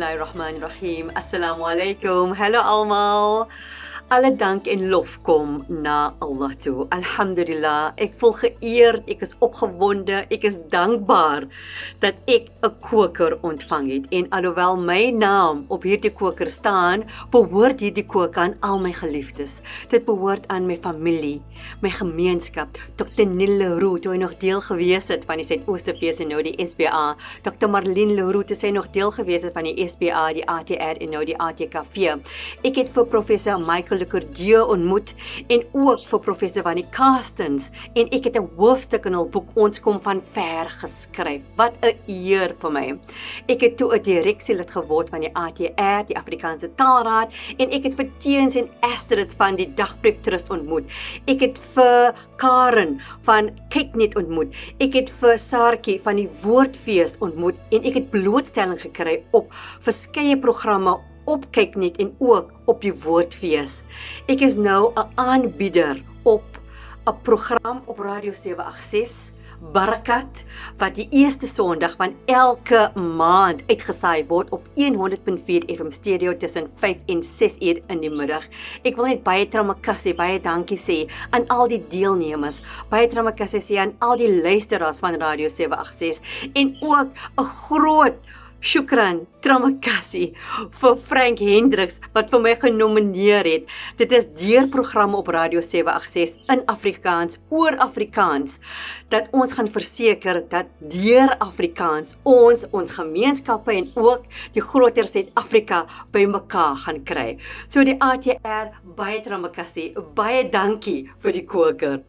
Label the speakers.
Speaker 1: Bismillahirrahmanirrahim. Assalamualaikum. Hallo almal. Alle dank en lof kom na Allah toe. Alhamdulillah, ek voel geëerd, ek is opgewonde, ek is dankbaar dat ek 'n koker ontvang het. En alhoewel my naam op hierdie koker staan, behoort hierdie koker aan al my geliefdes. Dit behoort aan my familie, my gemeenskap, Dr. Neil Leroux, toe hy nog deel gewees het van die Suidoosterfees en nou die SBA, Dr. Marlene Leroux, toe sy nog deel gewees het van die SBA, die ATR en nou die ATKV. Ek het vir professor Michael Le Cordieu ontmoet en ook vir professor Wannie Carstens en ek het 'n hoofstuk in hul boek Ons kom van ver geskryf. Wat 'n eer vir my. Ek het toe 'n direksielid geword van die ATR, die Afrikaanse Taalraad, en ek het vir Teens en Astrid van die Dagbreek Trust ontmoet. Ek het vir Karen van Kyknet ontmoet. Ek het vir Saartjie van die Woordfees ontmoet en ek het blootstelling gekry op verskeie programme op Kyknet en ook op die Woordfees. Ek is nou 'n aanbieder op 'n program op Radio 786, Barakat, wat die eerste Sondag van elke maand uitgesaai word op 100.4 FM stereo tussen 5 en 6 uur in die middag. Ek wil net baie tramakassie, baie dankie sê aan al die deelnemers, baie tramakassie sê aan al die luisteraars van Radio 786 en ook 'n groot Shukran, tramakassie vir Frank Hendriks wat vir my genomineer het. Dit is deur programme op Radio 786 in Afrikaans, oor Afrikaans, dat ons gaan verseker dat deur Afrikaans ons gemeenskappe en ook die groter Suid-Afrika by mekaar gaan kry. So die ATR, baie tramakassie, baie dankie vir die koker.